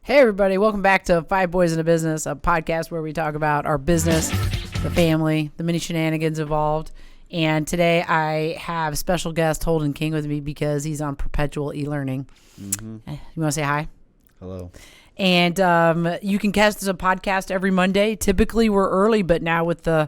Hey, everybody. Welcome back to Five Boys in a Business, a podcast where we talk about our business, the family, the many shenanigans involved. And today I have special guest Holden King with me because he's on perpetual e-learning. You want to say hi? Hello. And you can catch the podcast every Monday. Typically, we're early, but now with the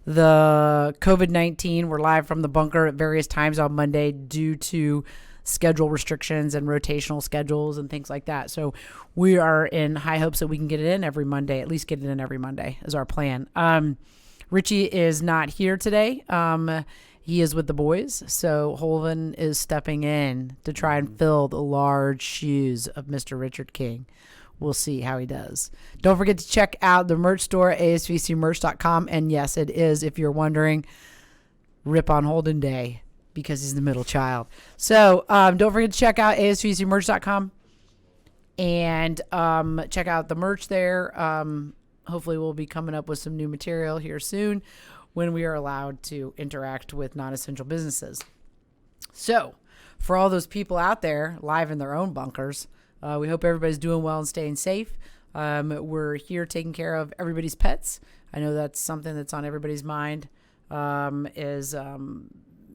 COVID-19, we're live from the bunker at various times on Monday due to schedule restrictions and rotational schedules and things like that. So we are in high hopes that we can get it in every Monday, at least get it in every Monday is our plan. Richie is not here today. He is with the boys. So Holden is stepping in to try and fill the large shoes of Mr. Richard King. We'll see how he does. Don't forget to check out the merch store at asvcmerch.com. And yes, it is, if you're wondering, Rip on Holden Day, because he's the middle child. So don't forget to check out asvcmerch.com and check out the merch there. Hopefully we'll be coming up with some new material here soon when we are allowed to interact with non-essential businesses. So for all those people out there live in their own bunkers, we hope everybody's doing well and staying safe. We're here taking care of everybody's pets. I know that's something that's on everybody's mind, is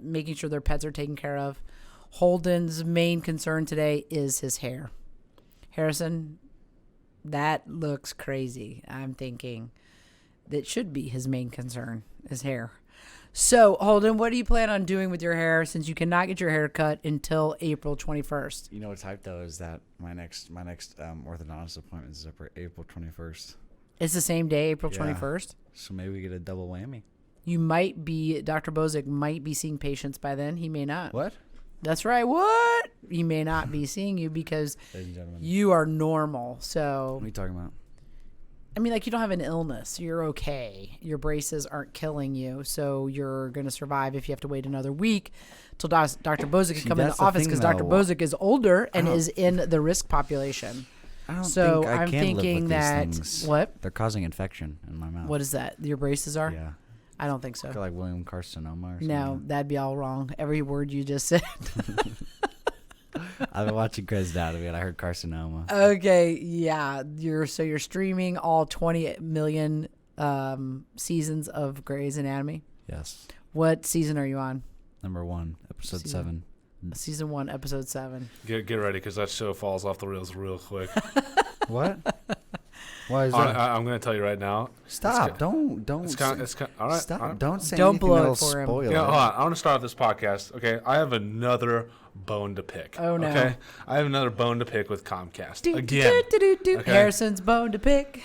making sure their pets are taken care of. Holden's main concern today is his hair. Harrison, that looks crazy. I'm thinking that should be his main concern, his hair. So, Holden, what do you plan on doing with your hair since you cannot get your hair cut until April 21st? You know what's hyped, though, is that my next orthodontist appointment is April 21st. It's the same day, April 21st? So maybe we get a double whammy. You might be, Dr. Bozick might be seeing patients by then. He may not. What? That's right. What? He may not be seeing you because you are normal. So, what are you talking about? I mean, like, you don't have an illness. You're okay. Your braces aren't killing you. So you're going to survive if you have to wait another week till Dr. Bozick can come in the office because Dr. Bozick is older and is in the risk population. I don't so think I I'm can thinking live with that these things. What? They're causing infection in my mouth. What is that? Your braces are? Yeah. I don't think so. I feel like William carcinoma or something. No, that'd be all wrong. Every word you just said. I've been watching Grey's Anatomy and I heard carcinoma. Okay, yeah. You're streaming all 20 million seasons of Grey's Anatomy? Yes. What season are you on? Number 1, episode 7. Season 1, episode 7. Get ready because that show falls off the rails real quick. What? Why is that? I'm going to tell you right now. Stop! Don't. It's kind of all right. Stop! All right. Don't say Don't anything blow it that'll for him. spoil You know, it. hold on. I want to start off this podcast. Okay, I have another bone to pick. Oh, no. Okay, I have another bone to pick with Comcast again. Okay. Harrison's bone to pick.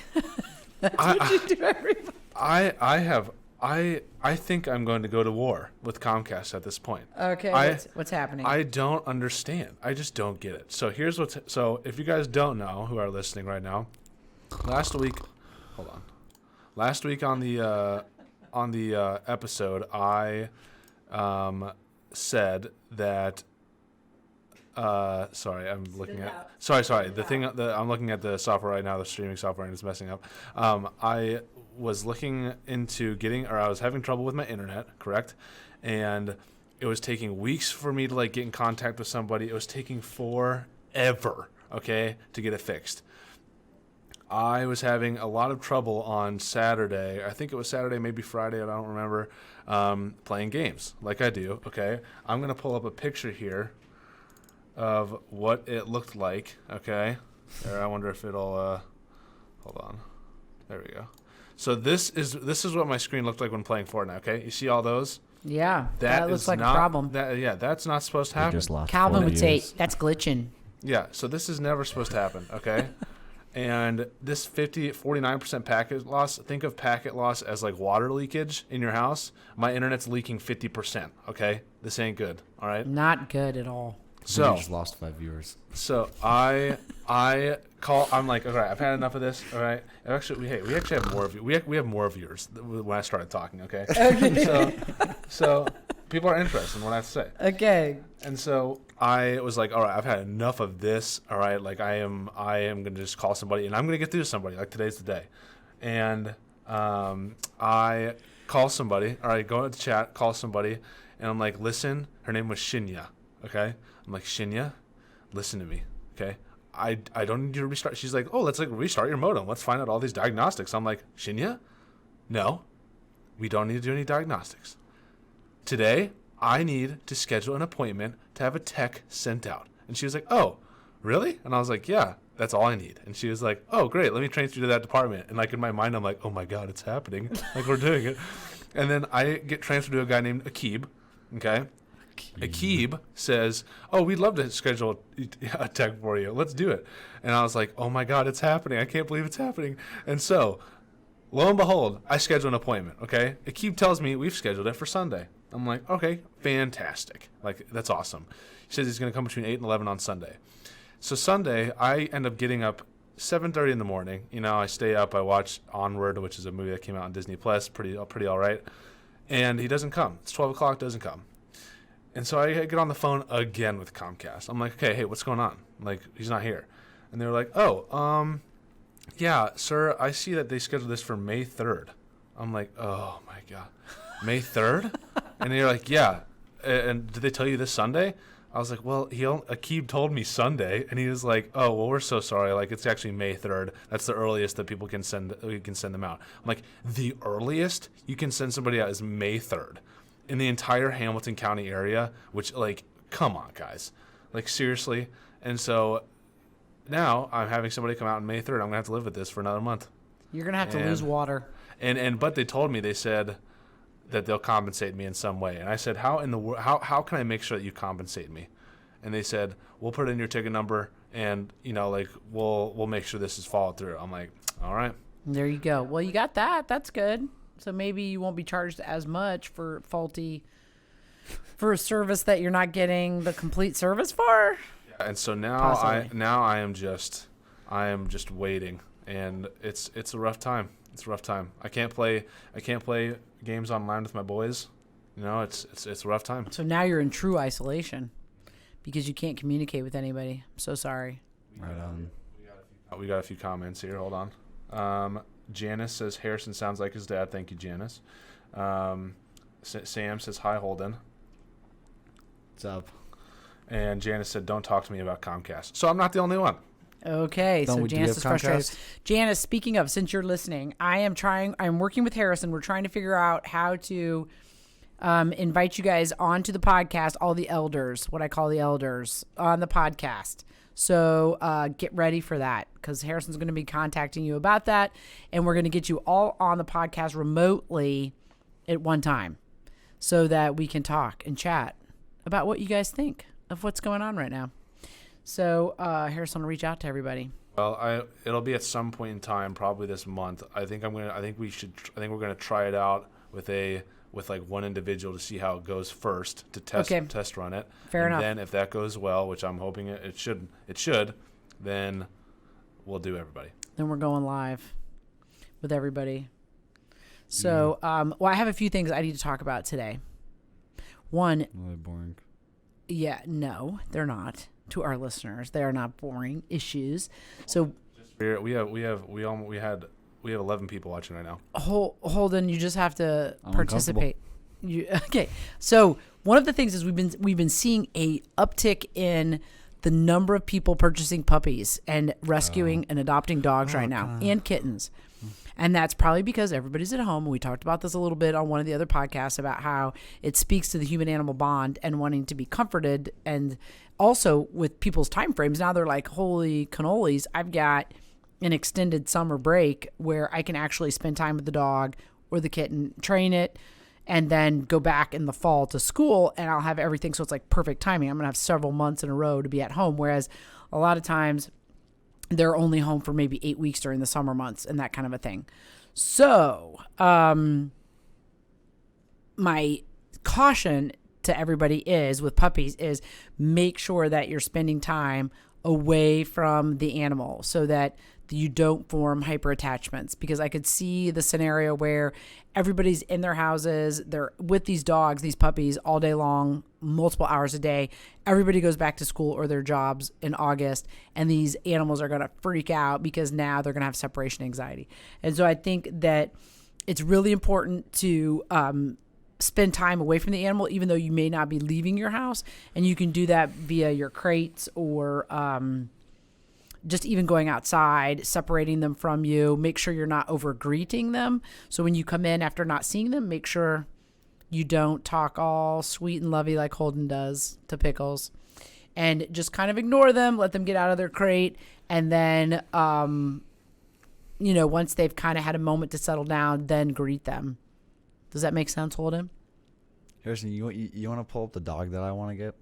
That's what you do every I think I'm going to go to war with Comcast at this point. Okay, what's happening? I don't understand. I just don't get it. So here's so if you guys don't know who are listening right now, last week on the episode, I said that. Sorry, I'm looking at. Sorry. The thing that I'm looking at the software right now, the streaming software, and it's messing up. I was looking into I was having trouble with my internet, correct? And it was taking weeks for me to get in contact with somebody. It was taking forever, okay, to get it fixed. I was having a lot of trouble on Saturday. I think it was Saturday, maybe Friday, I don't remember, playing games like I do, okay? I'm going to pull up a picture here of what it looked like, okay? There, I wonder if it'll, hold on. There we go. So this is what my screen looked like when playing Fortnite, okay? You see all those? Yeah, that looks like a problem. That's not supposed to happen. Just lost Calvin 4 would say, years. that's glitching. Yeah, so this is never supposed to happen, okay? And this 49% packet loss, think of packet loss as like water leakage in your house. My internet's leaking 50%, okay? This ain't good, all right? Not good at all. So we just lost 5 viewers. So I'm like, all right, I've had enough of this. All right, we actually have more of you. We have more viewers when I started talking. Okay. So people are interested in what I have to say. Okay. And so I was like, all right, I've had enough of this. All right, like I am gonna just call somebody, and I'm gonna get through to somebody. Like today's the day, and I call somebody. All right, go into the chat, call somebody, and I'm like, listen. Her name was Shinya. Okay. I'm like, Shinya, listen to me. Okay. I don't need you to restart. She's like, oh, let's like restart your modem. Let's find out all these diagnostics. I'm like, Shinya, no, we don't need to do any diagnostics. Today, I need to schedule an appointment to have a tech sent out. And she was like, oh, really? And I was like, yeah, that's all I need. And she was like, oh, great, let me transfer you to that department. And like in my mind, I'm like, oh my God, it's happening. Like we're doing it. And then I get transferred to a guy named Akib, okay? Akib says, oh, we'd love to schedule a tech for you. Let's do it. And I was like, oh my God, it's happening. I can't believe it's happening. And so, lo and behold, I schedule an appointment, okay? Akib tells me we've scheduled it for Sunday. I'm like, okay, fantastic. Like, that's awesome. He says he's going to come between 8 and 11 on Sunday. So Sunday, I end up getting up 7:30 in the morning. You know, I stay up. I watch Onward, which is a movie that came out on Disney Plus, pretty all right. And he doesn't come. It's 12 o'clock, doesn't come. And so I get on the phone again with Comcast. I'm like, okay, hey, what's going on? Like, he's not here. And they're like, oh, yeah, sir, I see that they scheduled this for May 3rd. I'm like, oh, my God. May 3rd? And they're like, yeah. And did they tell you this Sunday? I was like, well, Akib told me Sunday. And he was like, oh, well, we're so sorry. Like, it's actually May 3rd. That's the earliest that we can send them out. I'm like, the earliest you can send somebody out is May 3rd in the entire Hamilton County area, which, like, come on, guys. Like, seriously. And so now I'm having somebody come out on May 3rd. I'm going to have to live with this for another month. You're going to have to lose water. But they told me, they said that they'll compensate me in some way. And I said, how can I make sure that you compensate me? And they said, we'll put in your ticket number and, you know, like, we'll make sure this is followed through. I'm like, all right. There you go. Well, you got that. That's good. So maybe you won't be charged as much for a service that you're not getting the complete service for. Yeah, and so now I am just waiting, and it's a rough time. It's a rough time. I can't play games online with my boys. You know, it's a rough time. So now you're in true isolation because you can't communicate with anybody. I'm so sorry. Right on. We got a few comments here. Hold on. Janice says Harrison sounds like his dad. Thank you, Janice. Sam says hi, Holden. What's up? And Janice said, don't talk to me about Comcast. So I'm not the only one. Okay, so Janice is frustrated. Comcast? Janice, speaking of, since you're listening, I'm working with Harrison. We're trying to figure out how to invite you guys onto the podcast, all the elders, what I call the elders, on the podcast. So get ready for that because Harrison's going to be contacting you about that, and we're going to get you all on the podcast remotely at one time so that we can talk and chat about what you guys think of what's going on right now. So Harrison will reach out to everybody. Well, it'll be at some point in time, probably this month. I think we're gonna try it out with like one individual to see how it goes first to test run it. Fair enough. Then if that goes well, which I'm hoping it should, then we'll do everybody. Then we're going live with everybody. So, well, I have a few things I need to talk about today. One, Really boring. yeah, no, they're not. To our listeners, they are not boring issues. So We have 11 people watching right now. Holden, you just have to I'm participate. Okay. So one of the things is we've been seeing a uptick in the number of people purchasing puppies and rescuing and adopting dogs right now and kittens. And that's probably because everybody's at home. We talked about this a little bit on one of the other podcasts about how it speaks to the human-animal bond and wanting to be comforted. And also with people's time frames, now they're like, holy cannolis, I've got an extended summer break where I can actually spend time with the dog or the kitten, train it, and then go back in the fall to school, and I'll have everything. So it's like perfect timing. I'm going to have several months in a row to be at home, whereas a lot of times they're only home for maybe 8 weeks during the summer months and that kind of a thing. So my caution to everybody is with puppies is make sure that you're spending time away from the animal so that you don't form hyper attachments, because I could see the scenario where everybody's in their houses, they're with these dogs, these puppies all day long, multiple hours a day. Everybody goes back to school or their jobs in August, and these animals are going to freak out because now they're going to have separation anxiety. And so I think that it's really important to spend time away from the animal, even though you may not be leaving your house, and you can do that via your crates or just even going outside, separating them from you, make sure you're not over greeting them. So when you come in after not seeing them, make sure you don't talk all sweet and lovey like Holden does to Pickles, and just kind of ignore them, let them get out of their crate. And then, once they've kind of had a moment to settle down, then greet them. Does that make sense, Holden? Harrison, you want to pull up the dog that I want to get?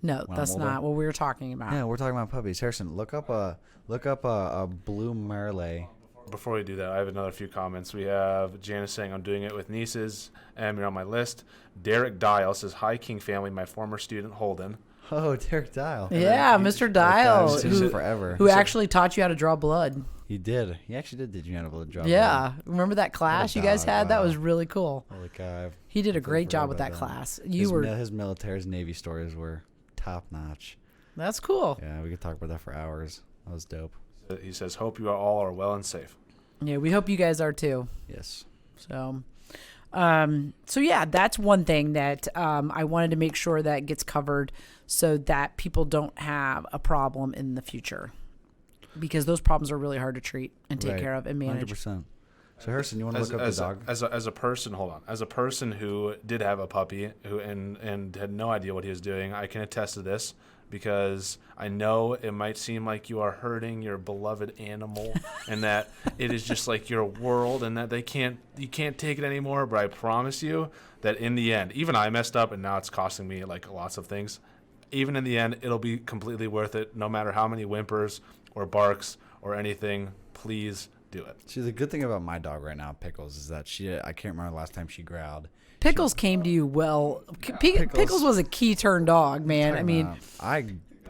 No, When that's I'm older? not what we were talking about. Yeah, we're talking about puppies. Harrison, look up a blue Merle. Before we do that, I have another few comments. We have Janice saying, I'm doing it with nieces, and you're on my list. Derek Dial says, hi, King family, my former student, Holden. Oh, Derek Dial. Yeah, Mr. Dial, I've seen him forever. who actually taught you how to draw blood. He did. He actually did teach me how to build a job. Yeah. Remember that class you guys dog, had? That wow. was really cool. Holy cow. He did a great forgot job with about that that. class. His military, his Navy stories were top notch. That's cool. Yeah, we could talk about that for hours. That was dope. He says, hope you all are well and safe. Yeah, we hope you guys are too. Yes. So yeah, that's one thing that I wanted to make sure that gets covered so that people don't have a problem in the future, because those problems are really hard to treat and take care of and manage. 100%. So Harrison, you want to look up the dog? As a person, hold on. As a person who did have a puppy and had no idea what he was doing, I can attest to this, because I know it might seem like you are hurting your beloved animal and that it is just like your world and that you can't take it anymore. But I promise you that in the end, even I messed up and now it's costing me like lots of things. Even in the end, it'll be completely worth it, no matter how many whimpers or barks or anything. Please do it. See, the good thing about my dog right now, Pickles, is that I can't remember the last time she growled. Pickles came to you well. Pickles was a key turn dog, man. I mean, I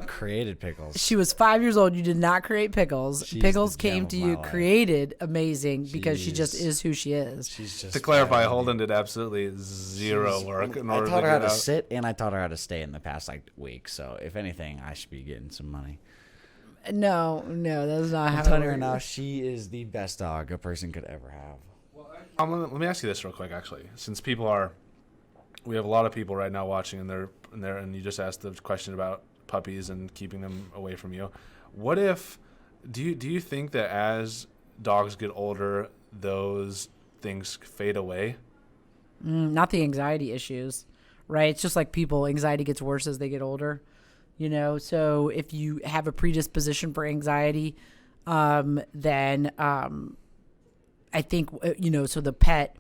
created Pickles. she was 5 years old. You did not create Pickles. She's Pickles the gem came of to my you, life. created amazing, because she just She's- is who she is. She's just To clarify, fabulous. Holden did absolutely zero work in I order to taught her how get to out. sit, and I taught her how to stay in the past week. So if anything, I should be getting some money. No, that's not how I'm it telling you right works. now, she is the best dog a person could ever have. Let me ask you this real quick, actually, since we have a lot of people right now watching, and you just asked the question about puppies and keeping them away from you. What if, do you think that as dogs get older, those things fade away? Not the anxiety issues, right? It's just like people, anxiety gets worse as they get older, so if you have a predisposition for anxiety, then I think, so the pet,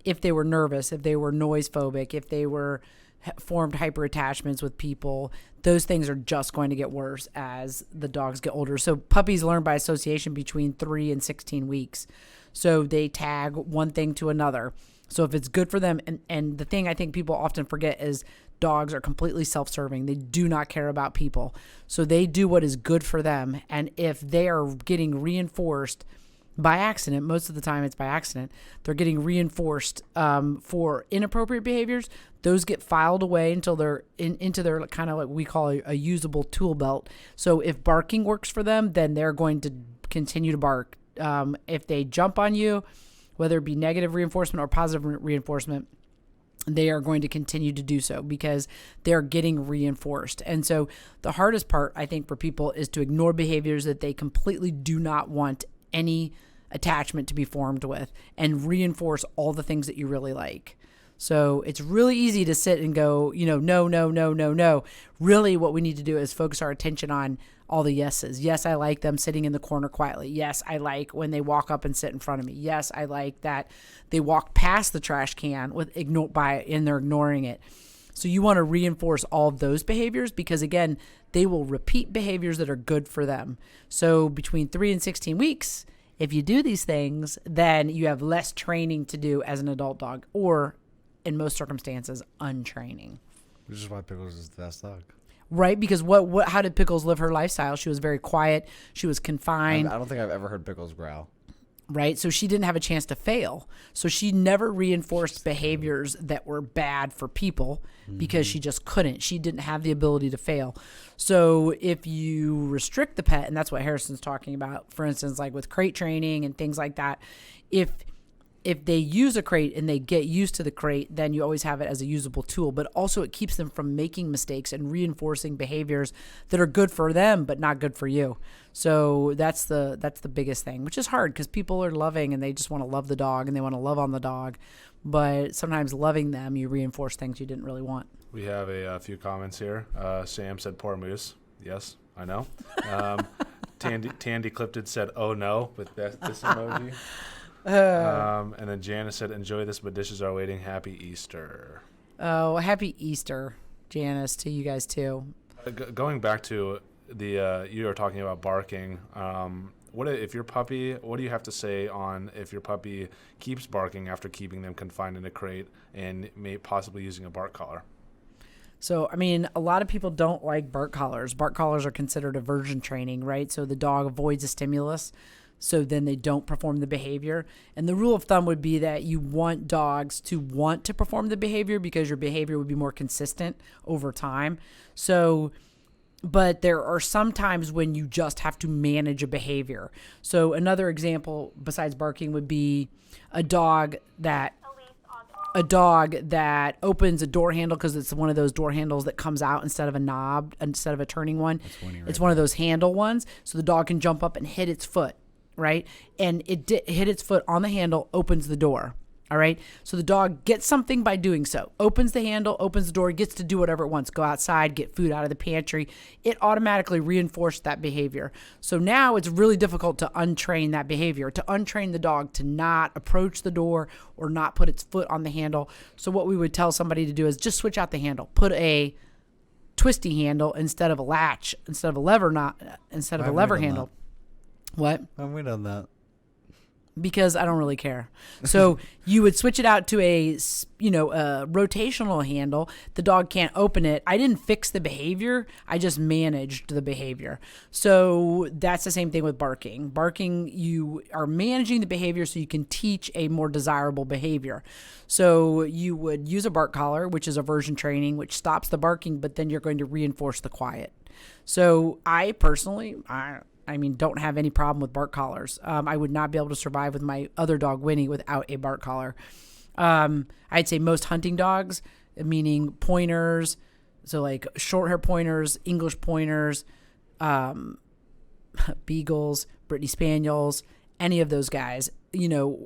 if they were nervous, if they were noise phobic, if they were formed hyperattachments with people, those things are just going to get worse as the dogs get older. So puppies learn by association between 3 and 16 weeks. So they tag one thing to another. So if it's good for them, and the thing I think people often forget is dogs are completely self-serving. They do not care about people. So they do what is good for them. And if they are getting reinforced by accident, most of the time it's by accident, they're getting reinforced for inappropriate behaviors, those get filed away until they're into their kind of like we call a usable tool belt. So if barking works for them, then they're going to continue to bark. If they jump on you, whether it be negative reinforcement or positive reinforcement, they are going to continue to do so because they're getting reinforced. And so the hardest part, I think, for people is to ignore behaviors that they completely do not want any attachment to be formed with and reinforce all the things that you really like. So it's really easy to sit and go, no. Really what we need to do is focus our attention on all the yeses. Yes, I like them sitting in the corner quietly. Yes, I like when they walk up and sit in front of me. Yes, I like that they walk past the trash can and they're ignoring it. So you want to reinforce all of those behaviors because, again, they will repeat behaviors that are good for them. So between 3 and 16 weeks, if you do these things, then you have less training to do as an adult dog or, in most circumstances, untraining. Which is why Pickles is the best dog. Right? Because how did Pickles live her lifestyle? She was very quiet. She was confined. I don't think I've ever heard Pickles growl. Right? So she didn't have a chance to fail. So she never reinforced behaviors that were bad for people because she just couldn't. She didn't have the ability to fail. So if you restrict the pet, and that's what Harrison's talking about, for instance, like with crate training and things like that, if if they use a crate and they get used to the crate, then you always have it as a usable tool. But also it keeps them from making mistakes and reinforcing behaviors that are good for them but not good for you. So that's the biggest thing, which is hard because people are loving and they just want to love the dog and they want to love on the dog. But sometimes loving them, you reinforce things you didn't really want. We have a few comments here. Sam said, "Poor moose." Yes, I know. Tandy Clipted said, "Oh no," with this emoji. And then Janice said, "Enjoy this, but dishes are waiting. Happy Easter." Oh, happy Easter, Janice, to you guys too. Going back to the you were talking about barking. What if your puppy? What do you have to say on if your puppy keeps barking after keeping them confined in a crate and may possibly using a bark collar? So, I mean, a lot of people don't like bark collars. Bark collars are considered aversion training, right? So the dog avoids a stimulus, so then they don't perform the behavior. And the rule of thumb would be that you want dogs to want to perform the behavior because your behavior would be more consistent over time. So, but there are some times when you just have to manage a behavior. So another example besides barking would be a dog that opens a door handle because it's one of those door handles that comes out instead of a knob, instead of a turning one. It's one of those handle ones. So the dog can jump up and hit its foot, right? And it hit its foot on the handle, opens the door. All right. So the dog gets something by doing so, opens the handle, opens the door, gets to do whatever it wants, go outside, get food out of the pantry. It automatically reinforced that behavior. So now it's really difficult to untrain that behavior, to untrain the dog to not approach the door or not put its foot on the handle. So what we would tell somebody to do is just switch out the handle, put a twisty handle instead of a latch, instead of a lever handle. What? Why have we done that? Because I don't really care. So you would switch it out to a rotational handle. The dog can't open it. I didn't fix the behavior. I just managed the behavior. So that's the same thing with barking. Barking, you are managing the behavior so you can teach a more desirable behavior. So you would use a bark collar, which is aversion training, which stops the barking, but then you're going to reinforce the quiet. So I personally, don't have any problem with bark collars. I would not be able to survive with my other dog, Winnie, without a bark collar. I'd say most hunting dogs, meaning pointers, so like short hair pointers, English pointers, beagles, Brittany Spaniels, any of those guys,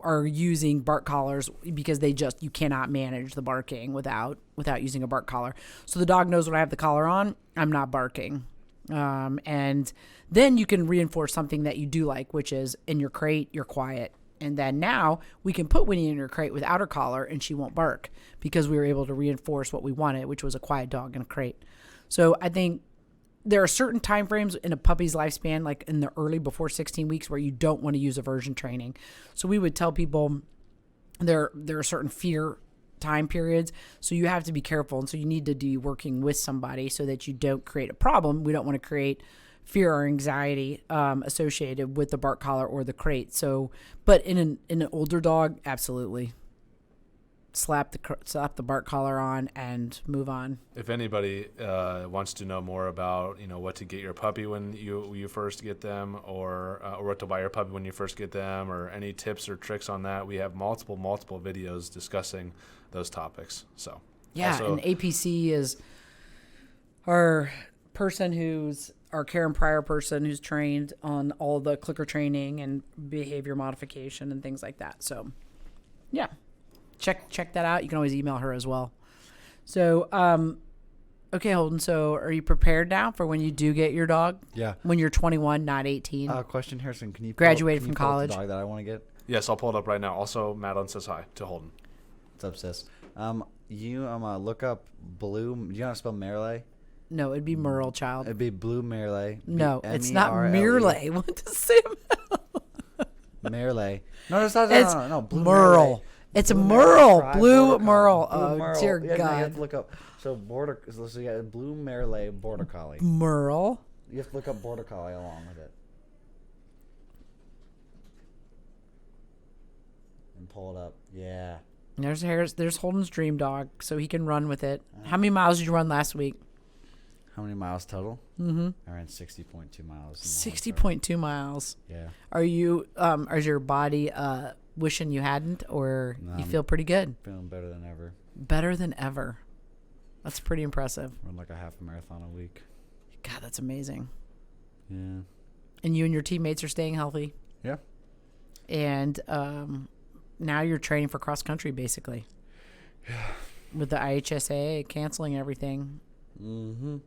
are using bark collars because you cannot manage the barking without using a bark collar. So the dog knows when I have the collar on, I'm not barking. And then you can reinforce something that you do like, which is in your crate, you're quiet. And then now we can put Winnie in her crate without her collar and she won't bark because we were able to reinforce what we wanted, which was a quiet dog in a crate. So I think there are certain time frames in a puppy's lifespan, like in the early before 16 weeks, where you don't want to use aversion training. So we would tell people there are certain fear time periods, so you have to be careful, and so you need to be working with somebody so that you don't create a problem. We don't want to create fear or anxiety associated with the bark collar or the crate. So, but in an older dog, absolutely slap the bark collar on and move on. If anybody wants to know more about what to get your puppy when you first get them, or what to buy your puppy when you first get them, or any tips or tricks on that, we have multiple videos discussing those topics. So yeah, also, and APC is our Karen Pryor person who's trained on all the clicker training and behavior modification and things like that. So yeah, check that out. You can always email her as well. So okay, Holden, so are you prepared now for when you do get your dog? Yeah. When you're 21, not 18. Question, Harrison, can you graduated from college? The dog that I want to get? Yes, I'll pull it up right now. Also, Madeline says hi to Holden. What's up, sis? You look up blue. Do you know how to spell Merle? No, it'd be Merle, child. It'd be blue Merle. No, it's not Merle. What does say Merle? No, it's not. It's no, blue Merle. It's blue Merle. Blue Merle. Blue Oh, Merle. dear Yeah, God. no, you have to look up. So you got blue Merle border collie. Merle. You have to look up border collie along with it. And pull it up. Yeah. There's Holden's dream dog, so he can run with it. How many miles did you run last week? How many miles total? Mm-hmm. I ran 60.2 miles. 60.2 miles. Yeah. Are you? Is your body wishing you hadn't, or No, you feel pretty good? Feeling better than ever. Better than ever. That's pretty impressive. Run like a half a marathon a week. God, that's amazing. Yeah. And you and your teammates are staying healthy. Yeah. And now you're training for cross country, basically. Yeah. With the IHSA canceling everything. Mm-hmm.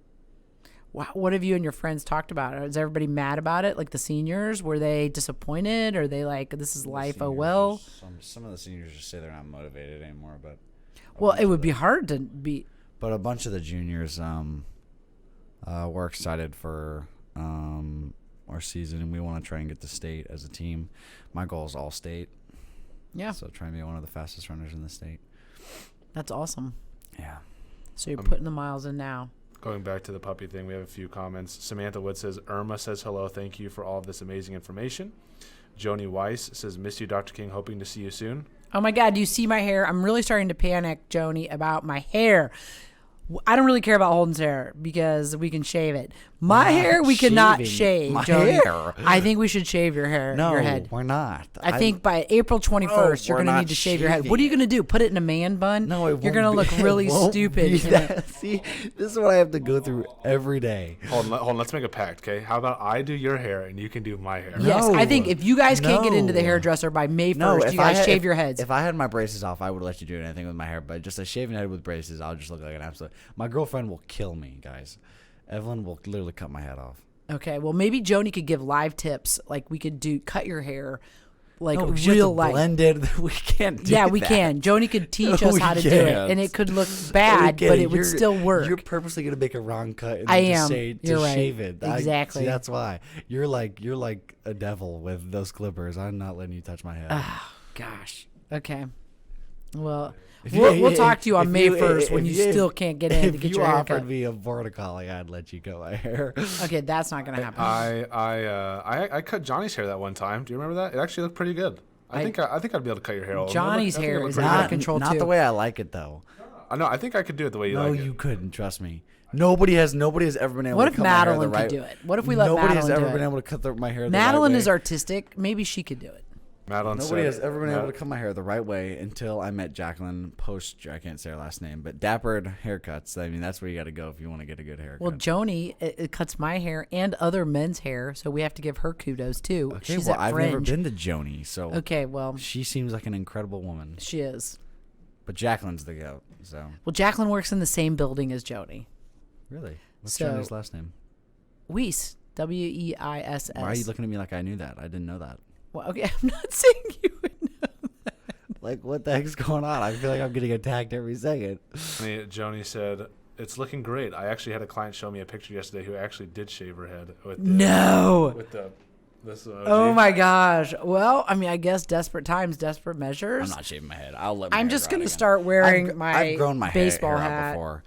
What have you and your friends talked about? Is everybody mad about it? Like the seniors, were they disappointed? Or are they like, this is life? Oh well. Some of the seniors just say they're not motivated anymore, but. Well, it would be hard to be. But a bunch of the juniors were excited for our season, and we want to try and get to state as a team. My goal is all state. Yeah. So try and be one of the fastest runners in the state. That's awesome. Yeah. So you're putting the miles in now. Going back to the puppy thing, we have a few comments. Samantha Wood says, Irma says hello. Thank you for all of this amazing information. Joni Weiss says, miss you, Dr. King. Hoping to see you soon. Oh, my God. Do you see my hair? I'm really starting to panic, Joni, about my hair. I don't really care about Holden's hair because we can shave it. My hair, we cannot shave. My Joni. hair. I think we should shave your hair. No, your head. we're not. I think by April 21st, you're we're going to not need to shave your head. shaving What are you it. going to do? Put it in a man bun? No, it won't. You're going to look really it won't stupid. be that. See, this is what I have to go through every day. Hold on, let's make a pact, okay? How about I do your hair and you can do my hair? Yes, I think if you guys can't get into the No. hairdresser by May 1st, No, you guys shave your heads. If I had my braces off, I would let you do anything with my hair. But just a shaven head with braces, I'll just look like an absolute. My girlfriend will kill me, guys. Evelyn will literally cut my head off. Okay, well, maybe Joni could give live tips. Like, we could cut your hair, like No, 'cause you have real to life. blend it. We can't do Yeah, we that. can. Joni could teach No, us we how to do it, can't. and it could look bad, but it would still work. You're purposely gonna make a wrong cut and I then just am. say to You're right. shave it. Exactly. See, that's why you're like a devil with those clippers. I'm not letting you touch my head. Oh, gosh. Okay. Well, If we'll talk to you on if May you- 1st when if you still can't get in to If get you your hair offered cut. me a border collie, I'd let you cut my hair. Okay, that's not going to happen. I cut Johnny's hair that one time. Do you remember that? It actually looked pretty good. I think I'd be able to cut your hair. Johnny's I think it hair looked is pretty out good. of control, not too. the way I like it though. I know. I think I could do it the way you No, like it. you couldn't. Trust me. Nobody has ever been able What to if cut my hair the Madeline right could do it? What if we let Nobody Madeline has do ever been it? able to cut my hair the Madeline right way. is artistic. Maybe she could do it. Madeline Nobody said, has ever been able to cut my hair the right way until I met Jacqueline post. I can't say her last name, but Dappered Haircuts. I mean, that's where you got to go if you want to get a good haircut. Well, Joni it cuts my hair and other men's hair, so we have to give her kudos too. okay, She's well, at I've Fringe. never been to Joni, so Okay, well, she seems like an incredible woman. she is. But Jacqueline's the goat. So Well, Jacqueline works in the same building as Joni. really, what's So- Joni's last name? Weiss, Weiss. Why are you looking at me like I knew that? I didn't know that. Well, okay, I'm not saying you would know. Like, what the heck's going on? I feel like I'm getting attacked every second. Joni said, it's looking great. I actually had a client show me a picture yesterday who actually did shave her head with the, No. with this emoji. Oh my gosh. Well, I mean, I guess desperate times, desperate measures. I'm not shaving my head. I'll let. My I'm hair just grow gonna again. start wearing I've my grown my baseball hair out hat. before.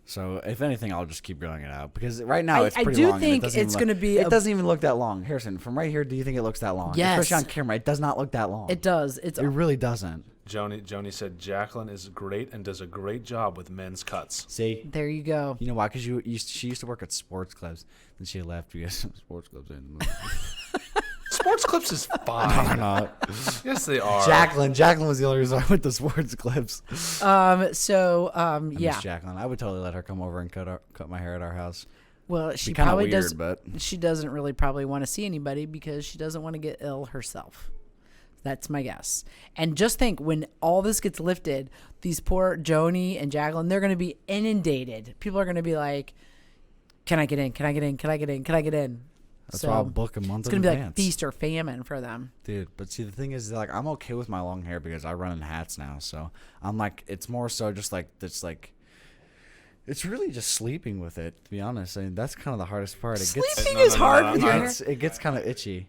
So if anything, I'll just keep growing it out because right now it's I pretty do long. and it think doesn't even it's look- gonna be It a- doesn't even look that long, Harrison. From right here, do you think it looks that long? Yes. Especially on camera, it does not look that long. It does. It's It really doesn't. Joni said, Jacqueline is great and does a great job with men's cuts. See, there you go. you know why? Because she used to work at sports clubs, then she left because sports clubs didn't. Sports clips is No, fine. they're not. Yes, they are. Jacqueline was the only reason I went to sports clips. I I yeah. miss Jacqueline. I would totally let her come over and cut my hair at our house. Well, she kinda probably weird, does. but- She doesn't really probably want to see anybody because she doesn't want to get ill herself. That's my guess. And just think, when all this gets lifted, these poor Joni and Jacqueline, they're going to be inundated. People are going to be like, "Can I get in? Can I get in? Can I get in? Can I get in?" That's why I'll book a month It's in going to be advance. like feast or famine for them. Dude, but see, the thing is, like, I'm okay with my long hair because I run in hats now. So I'm like, it's more so just like, it's really just sleeping with it, to be honest. I mean, that's kind of the hardest part. Sleeping is hard with your hair. It gets kind of itchy.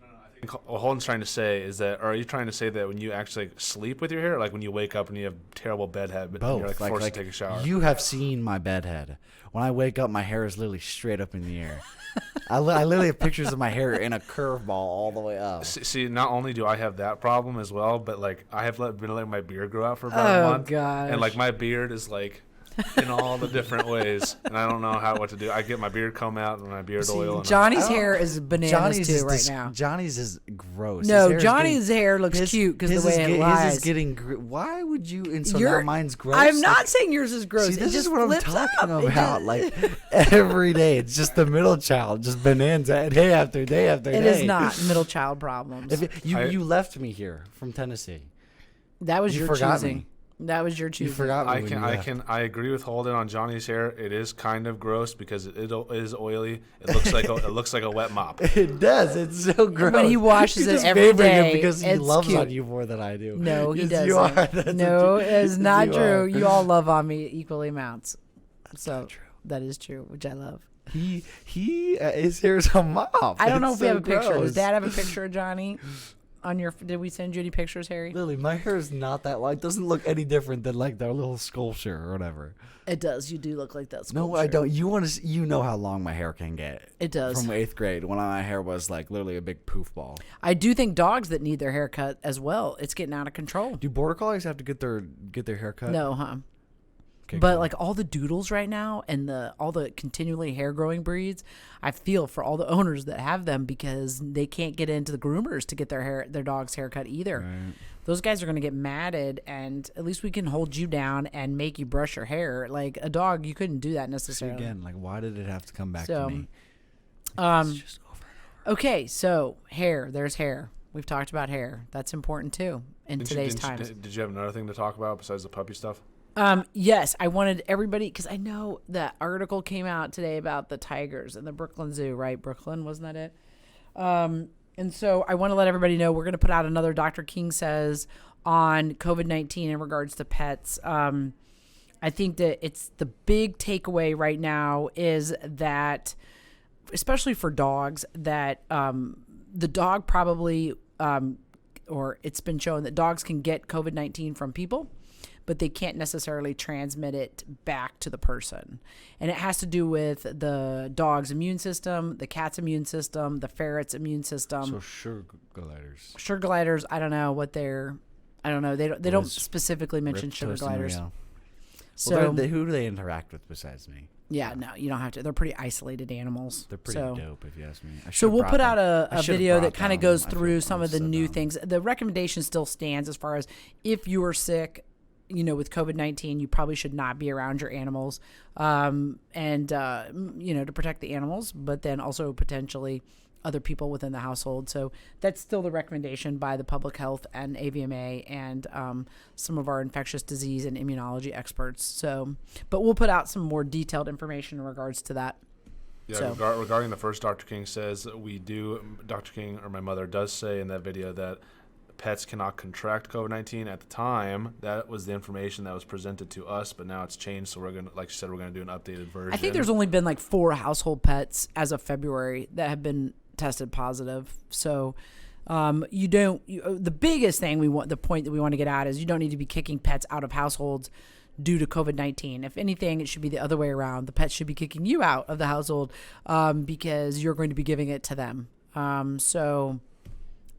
What Holden's trying to say is that, or are you trying to say that when you actually sleep with your hair, like when you wake up and you have terrible bed head, but Both. you're like forced to take a shower? You have seen my bed head. When I wake up, my hair is literally straight up in the air. I literally have pictures of my hair in a curveball all the way up. See, not only do I have that problem as well, but like I have been letting my beard grow out for about a month. Gosh. And like my beard is like in all the different ways, and I don't know what to do. I get my beard comb out and my beard oil. And Johnny's hair is bananas too right now. Johnny's is gross. No, Johnny's hair looks cute because the way it lies. His is getting. Why would you? And so now mine's gross. I'm not saying yours is gross. See, this is what I'm talking about. Like every day, it's just the middle child, just bonanza day after day after day. It is not middle child problems. You left me here from Tennessee. That was your choosing. Me. That was your choosing. You forgot me. I agree with Holden on Johnny's hair. It is kind of gross because it is oily. It looks like a wet mop. It does. It's so gross. But he washes it every day because he loves on you more than I do. No, he doesn't. No, it's not true. You all love on me equally amounts. That's not true. That is true, which I love. His hair is a mop. I don't know if we have a picture. Does Dad have a picture of Johnny? Did we send you any pictures, Harry? Lily, my hair is not that long. It doesn't look any different than like their little sculpture or whatever. It does. You do look like that sculpture. No, I don't. You know how long my hair can get. It does. From 8th grade when my hair was like literally a big poof ball. I do think dogs that need their hair cut as well. It's getting out of control. Do border collies have to get their hair cut? No, huh? Okay, but cool. Like all the doodles right now and all the continually hair growing breeds, I feel for all the owners that have them because they can't get into the groomers to get their dog's hair cut either. Right. Those guys are going to get matted, and at least we can hold you down and make you brush your hair. Like a dog, you couldn't do that necessarily. See, again, like why did it have to come back to me? It's just over and over. Okay, so hair. There's hair. We've talked about hair. That's important too in today's times. Did you have another thing to talk about besides the puppy stuff? Yes, I wanted everybody, because I know that article came out today about the tigers in the Brooklyn Zoo, right? Brooklyn, wasn't that it? And so I want to let everybody know we're going to put out another Dr. King Says on COVID-19 in regards to pets. I think that it's the big takeaway right now is that, especially for dogs, that the dog probably, or it's been shown that dogs can get COVID-19 from people, but they can't necessarily transmit it back to the person. And it has to do with the dog's immune system, the cat's immune system, the ferret's immune system. So sugar gliders. Sugar gliders, I don't know what they're, I don't know. They don't specifically mention sugar gliders. So who do they interact with besides me? Yeah, no, you don't have to. They're pretty isolated animals. They're pretty dope, if you ask me. So we'll put out a video that kind of goes through some of the new things. The recommendation still stands as far as if you are sick, with COVID-19, you probably should not be around your animals, to protect the animals, but then also potentially other people within the household. So that's still the recommendation by the public health and AVMA and some of our infectious disease and immunology experts. So, but we'll put out some more detailed information in regards to that. Yeah, regarding the first Dr. King Says, Dr. King or my mother does say in that video that pets cannot contract COVID-19. At the time, that was the information that was presented to us, but now it's changed. So we're going to, like you said, we're going to do an updated version. I think there's only been like 4 household pets as of February that have been tested positive. So the biggest thing the point that we want to get at is you don't need to be kicking pets out of households due to COVID-19. If anything, it should be the other way around. The pets should be kicking you out of the household because you're going to be giving it to them. So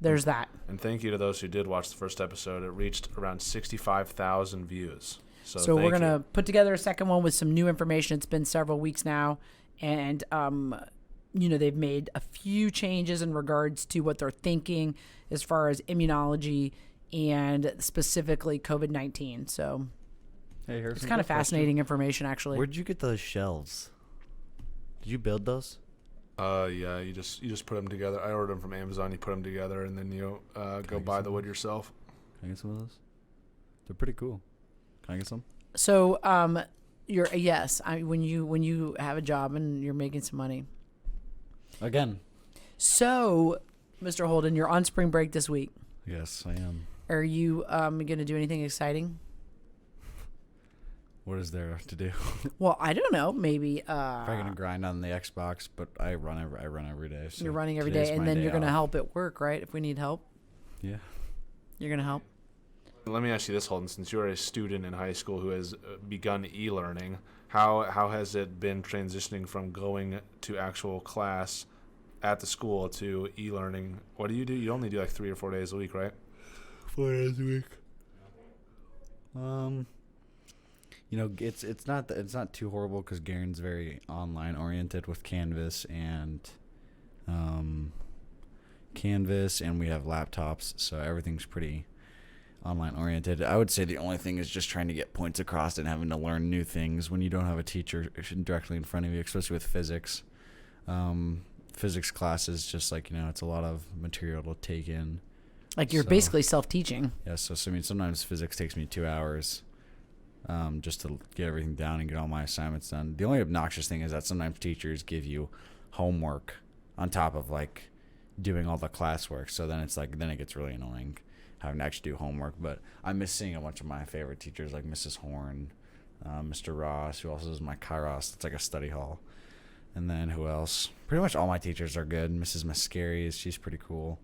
there's that. And thank you to those who did watch the first episode. It reached around 65,000 views. So we're going to put together a second one with some new information. It's been several weeks now. And, they've made a few changes in regards to what they're thinking as far as immunology and specifically COVID-19. So it's kind of fascinating information, actually. Where'd you get those shelves? Did you build those? Yeah, you just put them together. I ordered them from Amazon. You put them together, and then you go buy the wood yourself. Can I get some of those? They're pretty cool. Can I get some? So, when you have a job and you're making some money. Again. So, Mr. Holden, you're on spring break this week. Yes, I am. Are you going to do anything exciting? What is there to do? Well, I don't know. Maybe probably gonna grind on the Xbox, but I run every day. So you're running every day, and then you're gonna help at work, right? If we need help. Yeah. You're gonna help. Let me ask you this, Holden. Since you're a student in high school who has begun e-learning, how has it been transitioning from going to actual class at the school to e-learning? What do? You only do like 3 or 4 days a week, right? 4 days a week. it's not too horrible because Garen's very online oriented with Canvas and we have laptops, so everything's pretty online oriented. I would say the only thing is just trying to get points across and having to learn new things when you don't have a teacher directly in front of you, especially with physics. Physics classes, just like, it's a lot of material to take in. Like you're basically self-teaching. Yeah, so I mean, sometimes physics takes me 2 hours just to get everything down and get all my assignments done. The only obnoxious thing is that sometimes teachers give you homework on top of, like, doing all the classwork. So then it's like, then it gets really annoying having to actually do homework. But I miss seeing a bunch of my favorite teachers, like Mrs. Horn, Mr. Ross, who also is my Kairos. It's like a study hall. And then who else? Pretty much all my teachers are good. Mrs. Mascari, she's pretty cool.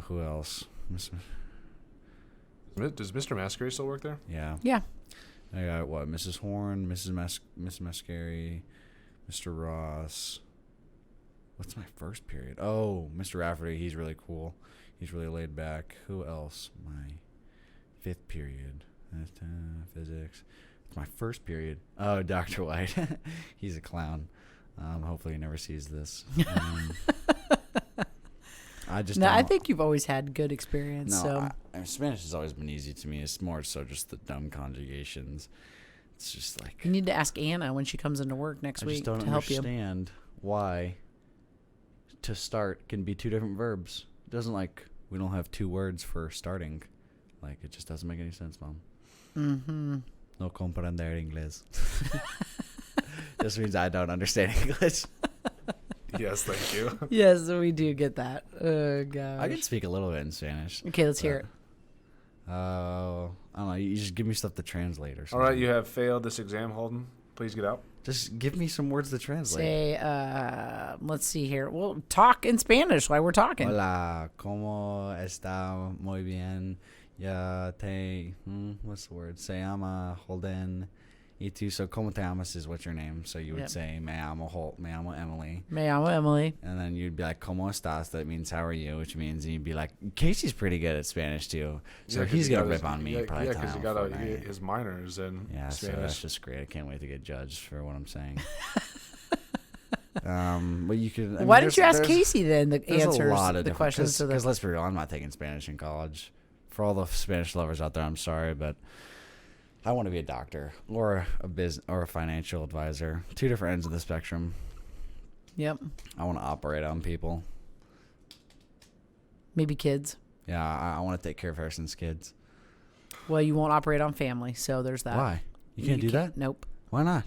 Who else? Does Mr. Mascari still work there? Yeah. Yeah. I got Mrs. Horn, Mrs. Mascari, Mr. Ross. What's my first period? Oh, Mr. Rafferty. He's really cool. He's really laid back. Who else? My fifth period. Physics. It's my first period. Oh, Dr. White. He's a clown. Hopefully he never sees this. I think you've always had good experience. No, Spanish has always been easy to me. It's more so just the dumb conjugations. It's just like... You need to ask Anna when she comes into work next week to help you. I just don't understand why to start can be two different verbs. It doesn't, like, we don't have two words for starting. Like, it just doesn't make any sense, Mom. Mm-hmm. No comprender inglés. This means I don't understand English. Yes, thank you. Yes, we do get that. Oh, gosh. I can speak a little bit in Spanish. Okay, let's hear it. I don't know. You just give me stuff to translate or something. All right, you have failed this exam, Holden. Please get out. Just give me some words to translate. Say, let's see here. Well, talk in Spanish while we're talking. Hola, ¿cómo está? Muy bien. Ya te... what's the word? Se llama Holden. Y tú, so ¿cómo te llamas is what's your name. So you would say, me llamo Emily. Me llamo Emily. And then you'd be like, ¿cómo estás? That means, how are you? Which means, and you'd be like, Casey's pretty good at Spanish, too. So Yeah, he's going to rip on me. Yeah, because he got his minors in Spanish. So that's just great. I can't wait to get judged for what I'm saying. But you could... Why didn't you ask Casey, then, the answers, a lot of the questions? Because let's be real, I'm not taking Spanish in college. For all the Spanish lovers out there, I'm sorry, but... I want to be a doctor or a financial advisor. Two different ends of the spectrum. Yep. I want to operate on people. Maybe kids. Yeah, I want to take care of Harrison's kids. Well, you won't operate on family, so there's that. Why? You can't do that? Nope. Why not?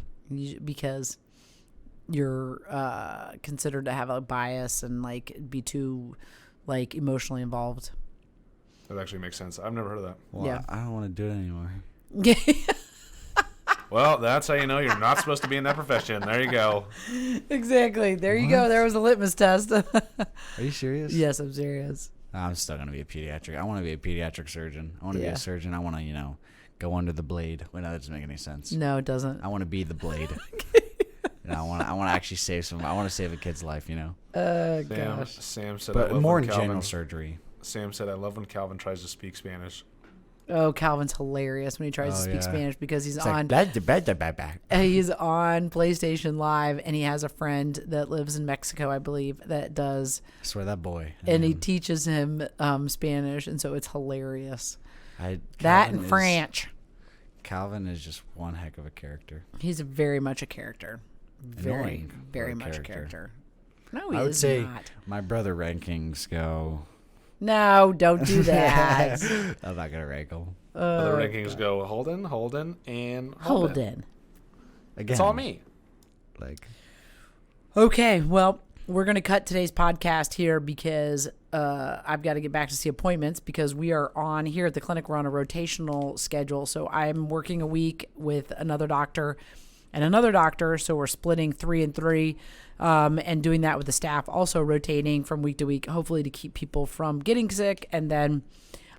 Because you're considered to have a bias and be too emotionally involved. That actually makes sense. I've never heard of that. Well, yeah. I don't want to do it anymore. Well, that's how you know you're not supposed to be in that profession. There you go. Exactly. There you go. There was a litmus test. Are you serious? Yes, I'm serious. I'm still going to be a pediatric. I want to be a pediatric surgeon. I want to be a surgeon. I want to, go under the blade. Wait, no, that doesn't make any sense. No, it doesn't. I want to be the blade. I want to actually save I want to save a kid's life, Gosh. Sam said, but more in general surgery. Sam said, I love when Calvin tries to speak Spanish. Oh, Calvin's hilarious when he tries to speak Spanish because he's on he's on PlayStation Live and he has a friend that lives in Mexico, I believe, that does. I swear that boy. And he teaches him Spanish, and so it's hilarious. That and French. Calvin is just one heck of a character. He's very much a character. Annoying, very much a character. No, I would say my brother rankings go... No, don't do that. I'm not going to rank them. The rankings go Holden, and Holden. Again. It's all me. Okay, well, we're going to cut today's podcast here because I've got to get back to see appointments because we are on here at the clinic. We're on a rotational schedule. So I'm working a week with another doctor and another doctor. So we're splitting 3 and 3. And doing that with the staff, also rotating from week to week, hopefully to keep people from getting sick and then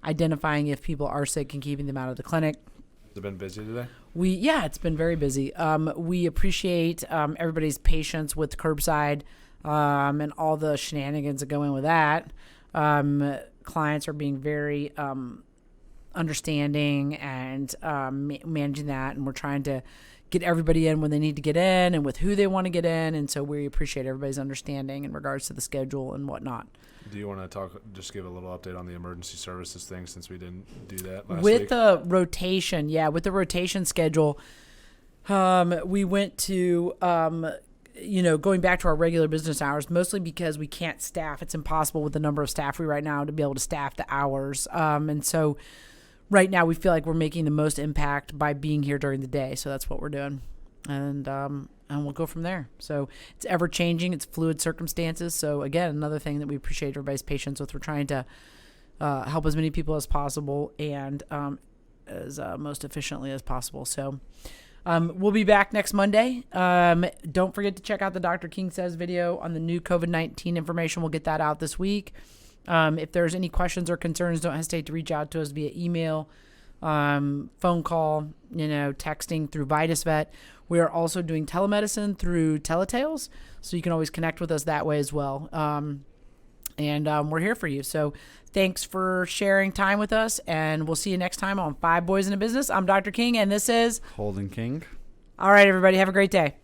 identifying if people are sick and keeping them out of the clinic. Has it been busy today? It's been very busy. We appreciate everybody's patience with curbside and all the shenanigans that go in with that. Clients are being very understanding and managing that. And we're trying to get everybody in when they need to get in and with who they want to get in. And so we appreciate everybody's understanding in regards to the schedule and whatnot. Do you want to just give a little update on the emergency services thing since we didn't do that last With week? the rotation, with the rotation schedule, we went to, going back to our regular business hours, mostly because we can't staff. It's impossible with the number of staff we right now to be able to staff the hours. And so right now we feel like we're making the most impact by being here during the day. So that's what we're doing. And we'll go from there. So it's ever changing. It's fluid circumstances. So again, another thing that we appreciate everybody's patience with. We're trying to help as many people as possible and as most efficiently as possible. So we'll be back next Monday. Don't forget to check out the Dr. King Says video on the new COVID-19 information. We'll get that out this week. If there's any questions or concerns, don't hesitate to reach out to us via email, phone call, texting through VitusVet. We are also doing telemedicine through Teletales, so you can always connect with us that way as well. And we're here for you. So thanks for sharing time with us, and we'll see you next time on Five Boys in a Business. I'm Dr. King, and this is Holden King. All right, everybody. Have a great day.